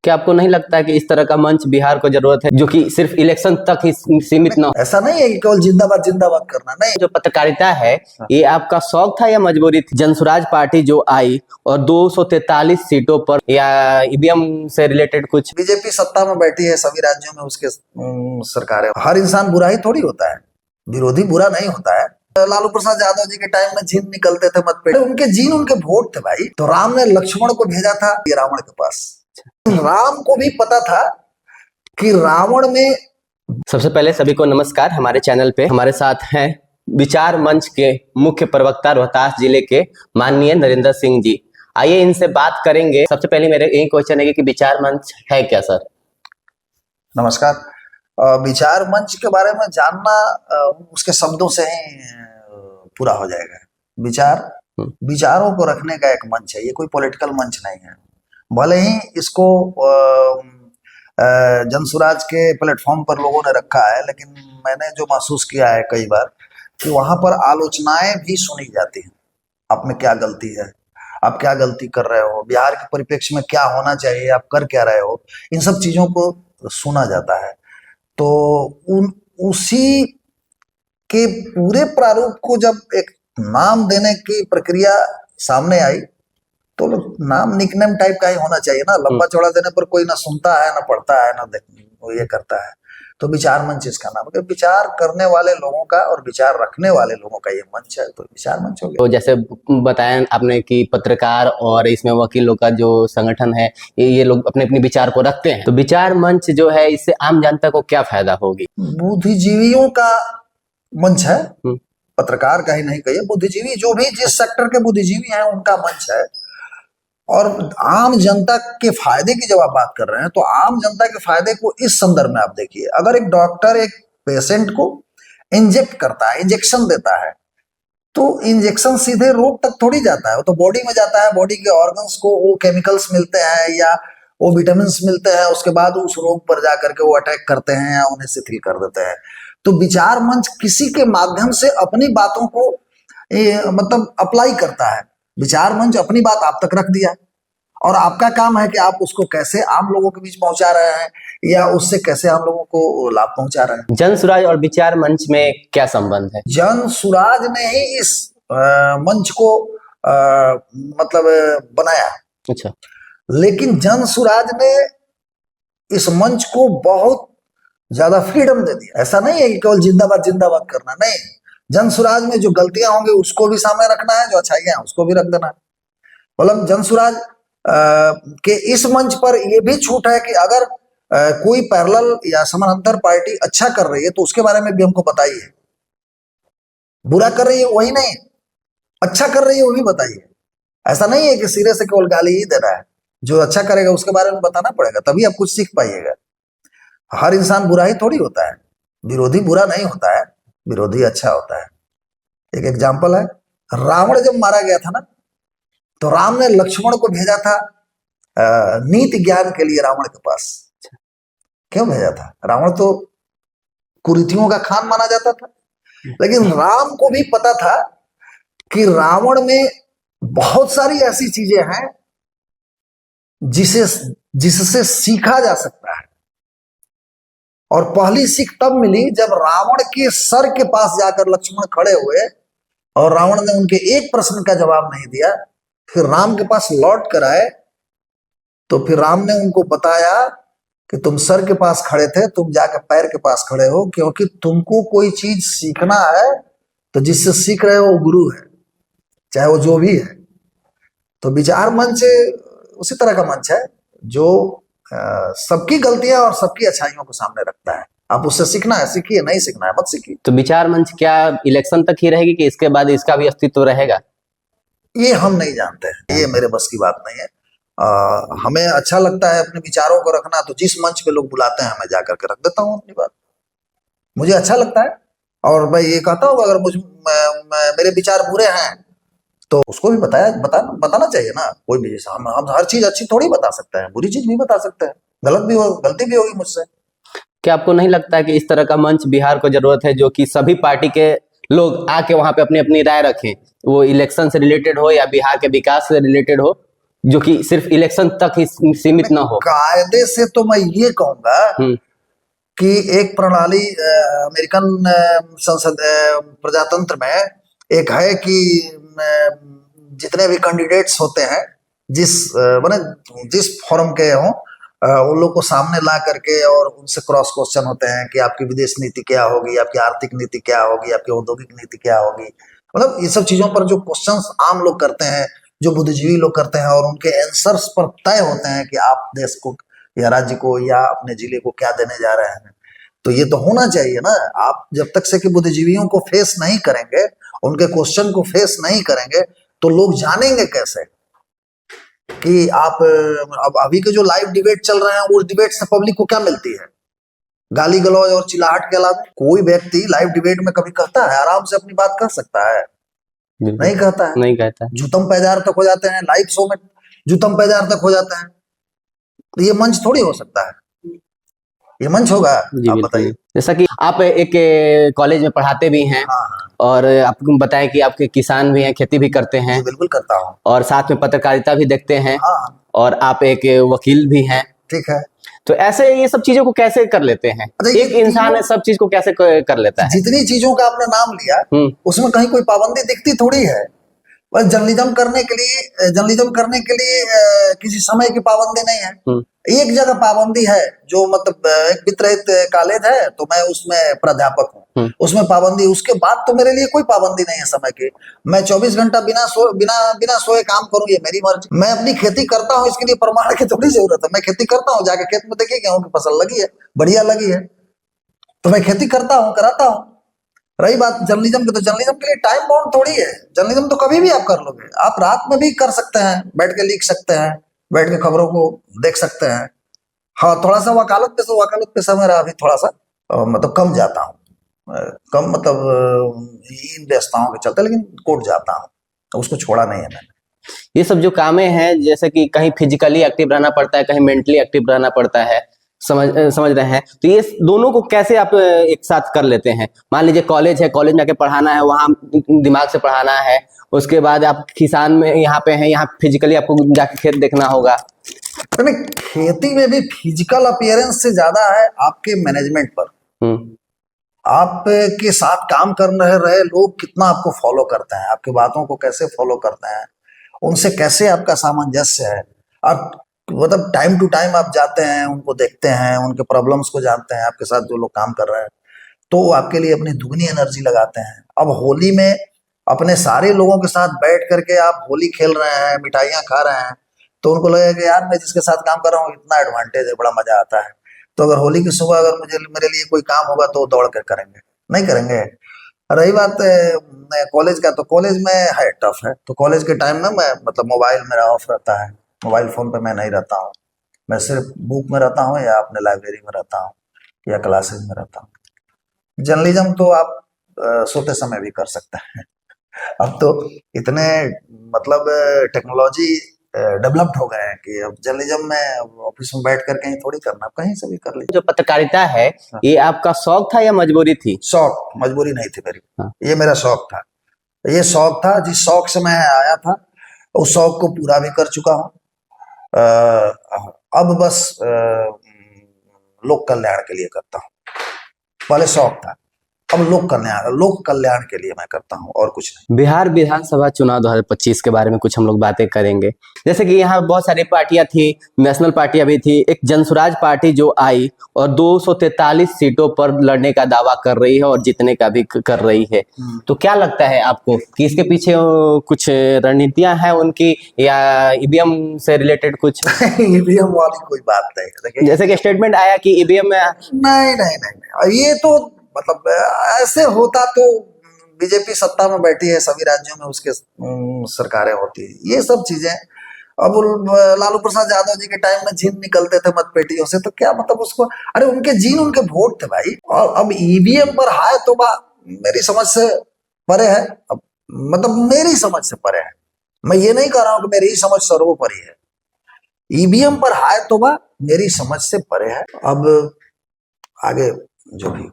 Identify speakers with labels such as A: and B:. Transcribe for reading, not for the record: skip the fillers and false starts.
A: क्या आपको नहीं लगता कि इस तरह का मंच बिहार को जरूरत है, जो कि सिर्फ इलेक्शन तक ही सीमित ना हो?
B: ऐसा नहीं है कि केवल जिंदाबाद जिंदाबाद करना, नहीं।
A: जो पत्रकारिता है, ये आपका शौक था या मजबूरी थी? जनसुराज पार्टी जो आई और 243 सीटों पर या ईवीएम से रिलेटेड कुछ?
B: बीजेपी सत्ता में बैठी है सभी राज्यों में, उसके सरकार है। हर इंसान बुरा ही थोड़ी होता है, विरोधी बुरा नहीं होता है। लालू प्रसाद यादव जी के टाइम में जीन निकलते थे मतपेट, उनके जीन उनके वोट थे भाई। तो राम ने लक्ष्मण को भेजा था ये रावण के पास। राम को भी पता था कि रावण में।
A: सबसे पहले सभी को नमस्कार। हमारे चैनल पे हमारे साथ हैं विचार मंच के मुख्य प्रवक्ता रोहतास जिले के माननीय नरेंद्र सिंह जी। आइए इनसे बात करेंगे। सबसे पहले मेरे यही क्वेश्चन है कि विचार मंच है क्या सर?
B: नमस्कार। विचार मंच के बारे में जानना उसके शब्दों से ही पूरा हो जाएगा। विचारों को रखने का एक मंच है, ये कोई पॉलिटिकल मंच नहीं है। भले ही इसको जनसुराज के प्लेटफॉर्म पर लोगों ने रखा है, लेकिन मैंने जो महसूस किया है कई बार कि वहां पर आलोचनाएं भी सुनी जाती हैं। आप में क्या गलती है, आप क्या गलती कर रहे हो, बिहार के परिप्रेक्ष्य में क्या होना चाहिए, आप कर क्या रहे हो, इन सब चीजों को सुना जाता है। तो उसी के पूरे प्रारूप को जब एक नाम देने की प्रक्रिया सामने आई तो नाम निकनेम टाइप का ही होना चाहिए ना। लंबा चौड़ा देने पर कोई ना सुनता है, ना पढ़ता है, ना वो ये करता है। तो विचार मंच इसका नाम है। विचार करने वाले लोगों का और विचार रखने वाले लोगों का ये मंच है, तो विचार मंच हो गया।
A: तो जैसे बताया आपने कि पत्रकार और इसमें वकीलों का जो संगठन है, ये लोग अपने अपने विचार को रखते हैं, तो विचार मंच जो है इससे आम जनता को क्या फायदा होगी?
B: बुद्धिजीवियों का मंच है, पत्रकार का ही नहीं कहिए, बुद्धिजीवी जो भी जिस सेक्टर के बुद्धिजीवी हैं उनका मंच है। और आम जनता के फायदे की जब आप बात कर रहे हैं तो आम जनता के फायदे को इस संदर्भ में आप देखिए। अगर एक डॉक्टर एक पेशेंट को इंजेक्ट करता है, इंजेक्शन देता है, तो इंजेक्शन सीधे रोग तक थोड़ी जाता है, वो तो बॉडी में जाता है। बॉडी के ऑर्गन्स को वो केमिकल्स मिलते हैं या वो विटामिन मिलते हैं, उसके बाद उस रोग पर जाकर के वो अटैक करते हैं या उन्हें शिथिल कर देते हैं। तो विचार मंच किसी के माध्यम से अपनी बातों को मतलब अप्लाई करता है। विचार मंच अपनी बात आप तक रख दिया और आपका काम है कि आप उसको कैसे आम लोगों के बीच पहुंचा रहे हैं या उससे कैसे आम लोगों को लाभ पहुंचा रहे हैं।
A: जनसुराज और विचार मंच में क्या संबंध है?
B: जनसुराज ने ही इस मंच को मतलब बनाया।
A: अच्छा।
B: लेकिन जनसुराज ने इस मंच को बहुत ज्यादा फ्रीडम दे दिया। ऐसा नहीं है कि केवल जिंदाबाद जिंदाबाद करना, नहीं। जनसुराज में जो गलतियां होंगी उसको भी सामने रखना है, जो अच्छाइयां हैं उसको भी रख देना है। मतलब जनसुराज के इस मंच पर यह भी छूट है कि अगर कोई पैरेलल या समानांतर पार्टी अच्छा कर रही है तो उसके बारे में भी हमको बताइए। बुरा कर रही है वही नहीं, अच्छा कर रही है वो भी बताइए। ऐसा नहीं है कि सिरे से केवल गाली ही देना है। जो अच्छा करेगा उसके बारे में बताना पड़ेगा, तभी आप कुछ सीख पाइएगा। हर इंसान बुरा ही थोड़ी होता है, विरोधी बुरा नहीं होता है, विरोधी अच्छा होता है। एक एग्जाम्पल है, रावण जब मारा गया था ना, तो राम ने लक्ष्मण को भेजा था नीति ज्ञान के लिए रावण के पास। क्यों भेजा था? रावण तो कुरीतियों का खान माना जाता था, लेकिन राम को भी पता था कि रावण में बहुत सारी ऐसी चीजें हैं जिससे सीखा जा सकता है। और पहली सीख तब मिली जब रावण के सर के पास जाकर लक्ष्मण खड़े हुए और रावण ने उनके एक प्रश्न का जवाब नहीं दिया। फिर राम के पास लौट कर आए तो फिर राम ने उनको बताया कि तुम सर के पास खड़े थे, तुम जाकर पैर के पास खड़े हो, क्योंकि तुमको कोई चीज सीखना है तो जिससे सीख रहे हो वो गुरु है, चाहे वो जो भी है। तो विचार मंच उसी तरह का मंच है जो सबकी गलतियां और सबकी अच्छाइयों को सामने रखता है। आप उससे सीखना है सीखिए, नहीं सीखना है मत सीखिए।
A: तो विचार मंच क्या इलेक्शन तक ही रहेगी कि इसके बाद इसका भी अस्तित्व रहेगा?
B: ये हम नहीं जानते हैं, ये मेरे बस की बात नहीं है। हमें अच्छा लगता है अपने विचारों को रखना, तो जिस मंच पे लोग बुलाते हैं मैं जाकर के रख देता हूँ अपनी बात। मुझे अच्छा लगता है और मैं ये कहता हूँ अगर मेरे विचार बुरे हैं तो उसको भी बताना चाहिए ना। कोई भी हम हर चीज अच्छी थोड़ी बता सकते हैं, बुरी चीज भी बता सकते हैं, गलती भी होगी मुझसे।
A: क्या आपको नहीं लगता कि इस तरह का मंच बिहार को जरूरत है, जो कि सभी पार्टी के लोग आके वहां पे अपनी अपनी राय रखें, वो इलेक्शन से रिलेटेड हो या बिहार के विकास से रिलेटेड हो, जो कि सिर्फ इलेक्शन तक ही सीमित ना हो।
B: कायदे से तो मैं ये कहूंगा कि एक प्रणाली अमेरिकन संसद प्रजातंत्र में एक है कि जितने भी कैंडिडेट्स होते हैं माने जिस फॉर्म के हों उन लोग को सामने ला करके और उनसे क्रॉस क्वेश्चन होते हैं कि आपकी विदेश नीति क्या होगी, आपकी आर्थिक नीति क्या होगी, आपकी औद्योगिक नीति क्या होगी। मतलब ये सब चीजों पर जो क्वेश्चंस आम लोग करते हैं, जो बुद्धिजीवी लोग करते हैं, और उनके आंसर्स पर तय होते हैं कि आप देश को या राज्य को या अपने जिले को क्या देने जा रहे हैं। तो ये तो होना चाहिए ना। आप जब तक से कि बुद्धिजीवियों को फेस नहीं करेंगे, उनके क्वेश्चन को फेस नहीं करेंगे, तो लोग जानेंगे कैसे कि आप अब अभी के जो लाइव डिबेट चल रहे हैं उस डिबेट से पब्लिक को क्या मिलती है? गाली गलौज और चिल्लाहट के अलावा कोई व्यक्ति लाइव डिबेट में कभी कहता है? आराम से अपनी बात कह सकता है? नहीं कहता है।
A: नहीं कहता है।
B: जूतम पैजार तक हो जाते हैं, लाइव शो में जूतम पैजार तक हो जाते हैं। तो ये मंच थोड़ी हो सकता है, ये मंच होगा? आप बताइए।
A: जैसा कि आप एक कॉलेज में पढ़ाते भी हैं।
B: हाँ।
A: और आपको बताएं कि आपके किसान भी हैं, खेती भी करते हैं।
B: बिल्कुल करता हूँ।
A: और साथ में पत्रकारिता भी देखते हैं।
B: हाँ।
A: और आप एक वकील भी हैं।
B: ठीक है।
A: तो ऐसे ये सब चीजों को कैसे कर लेते हैं? एक इंसान सब चीज को कैसे कर लेता है?
B: जितनी चीजों का आपने नाम लिया उसमें कहीं कोई पाबंदी दिखती थोड़ी है। बस जर्नलिज्म करने के लिए किसी समय की पाबंदी नहीं है। एक जगह पाबंदी है, जो मतलब एक वित्त कॉलेज है तो मैं उसमें प्राध्यापक हूँ, उसमें पाबंदी। उसके बाद तो मेरे लिए कोई पाबंदी नहीं है समय की। मैं 24 घंटा बिना सोए काम करूँ, ये मेरी मर्जी। मैं अपनी खेती करता हूँ, इसके लिए प्रमाण की थोड़ी जरूरत है। मैं खेती करता हूँ, जाके खेत में देखिए गेहूं की फसल लगी है, बढ़िया लगी है, तो मैं खेती करता हूँ, कराता हूँ। रही बात जर्नलिज्म की, तो जर्नलिज्म के लिए टाइम बाउंड थोड़ी है। जर्नलिज्म तो कभी भी आप कर लोगे। आप रात में भी कर सकते हैं, बैठ के लिख सकते हैं, बैठ के खबरों को देख सकते हैं। हाँ, थोड़ा सा वकालत पे समय रहा, अभी थोड़ा सा मतलब कम जाता हूँ, कम मतलब इन व्यस्तताओं के चलते, लेकिन कोर्ट जाता हूँ, तो उसको छोड़ा नहीं है मैंने।
A: ये सब जो कामें हैं, जैसे कि कहीं फिजिकली एक्टिव रहना पड़ता है, कहीं मेंटली एक्टिव रहना पड़ता है, समझ रहे हैं? तो ये दोनों को कैसे आप एक साथ कर लेते हैं? मान लीजिए कॉलेज है, कॉलेज में आके पढ़ाना है, वहां दिमाग से पढ़ाना है। उसके बाद आप किसान में यहाँ पे हैं, यहाँ फिजिकली आपको जाके खेत देखना होगा।
B: तो खेती में भी फिजिकल अपीयरेंस से ज्यादा है आपके मैनेजमेंट पर। आपके साथ काम कर रहे लोग कितना आपको फॉलो करते हैं, आपकी बातों को कैसे फॉलो करते हैं, उनसे कैसे आपका सामंजस्य है। आप मतलब टाइम टू टाइम आप जाते हैं, उनको देखते हैं, उनके प्रॉब्लम्स को जानते हैं, आपके साथ जो लोग काम कर रहे हैं, तो आपके लिए अपनी दुगनी एनर्जी लगाते हैं। अब होली में अपने सारे लोगों के साथ बैठ करके आप होली खेल रहे हैं, मिठाइयाँ खा रहे हैं, तो उनको लगेगा कि यार मैं जिसके साथ काम कर रहा हूँ इतना एडवांटेज है, बड़ा मजा आता है। तो अगर होली की सुबह अगर मेरे लिए कोई काम होगा तो दौड़ कर करेंगे, नहीं करेंगे। रही बात कॉलेज का, तो कॉलेज में है टफ है। तो कॉलेज के टाइम में मैं मतलब मोबाइल मेरा ऑफ रहता है, मोबाइल फोन पे मैं नहीं रहता हूँ। मैं सिर्फ बुक में रहता हूँ या अपने लाइब्रेरी में रहता हूँ या क्लासेज में रहता हूँ। जर्नलिज्म तो आप सोते समय भी कर सकते हैं। अब तो इतने मतलब टेक्नोलॉजी डेवलप्ड हो गए हैं कि अब जर्नलिज्म में ऑफिस में बैठ कर कहीं थोड़ी करना, कहीं से भी कर लीजिए।
A: जो पत्रकारिता है, ये आपका शौक था या मजबूरी थी?
B: शौक, मजबूरी नहीं थी मेरी। ये मेरा शौक था। ये शौक था, जिस शौक से मैं आया था उस शौक को पूरा भी कर चुका हूँ। अब बस लोक कल्याण के लिए करता हूँ। पहले शौक था, अब लोक कल्याण के लिए मैं करता हूँ, और कुछ नहीं।
A: बिहार विधानसभा चुनाव 2025 के बारे में कुछ हम लोग बातें करेंगे। जैसे कि यहाँ बहुत सारी पार्टियां थी, नेशनल पार्टियां भी थी। एक जनसुराज पार्टी जो आई और 243 सीटों पर लड़ने का दावा कर रही है और जीतने का भी कर रही है। तो क्या लगता है आपको कि इसके पीछे कुछ रणनीतियां हैं उनकी, या ईवीएम से रिलेटेड कुछ?
B: ईवीएम वाली कोई बात नहीं।
A: जैसे कि स्टेटमेंट आया कि ईवीएम में
B: नहीं, ये तो मतलब ऐसे होता तो बीजेपी सत्ता में बैठी है, सभी राज्यों में उसके सरकारें होती है, ये सब चीजें। अब लालू प्रसाद यादव जी के टाइम में जीन निकलते थे मतपेटियों से, तो क्या मतलब उसको, अरे उनके जीन उनके वोट थे भाई। और अब ईवीएम पर हाय तो मेरी समझ से परे है। अब मतलब मेरी समझ से परे है। मैं ये नहीं कह रहा हूं कि मेरी समझ सर्वोपरि है। ईवीएम पर हाय तो मेरी समझ से परे है। अब आगे जो भी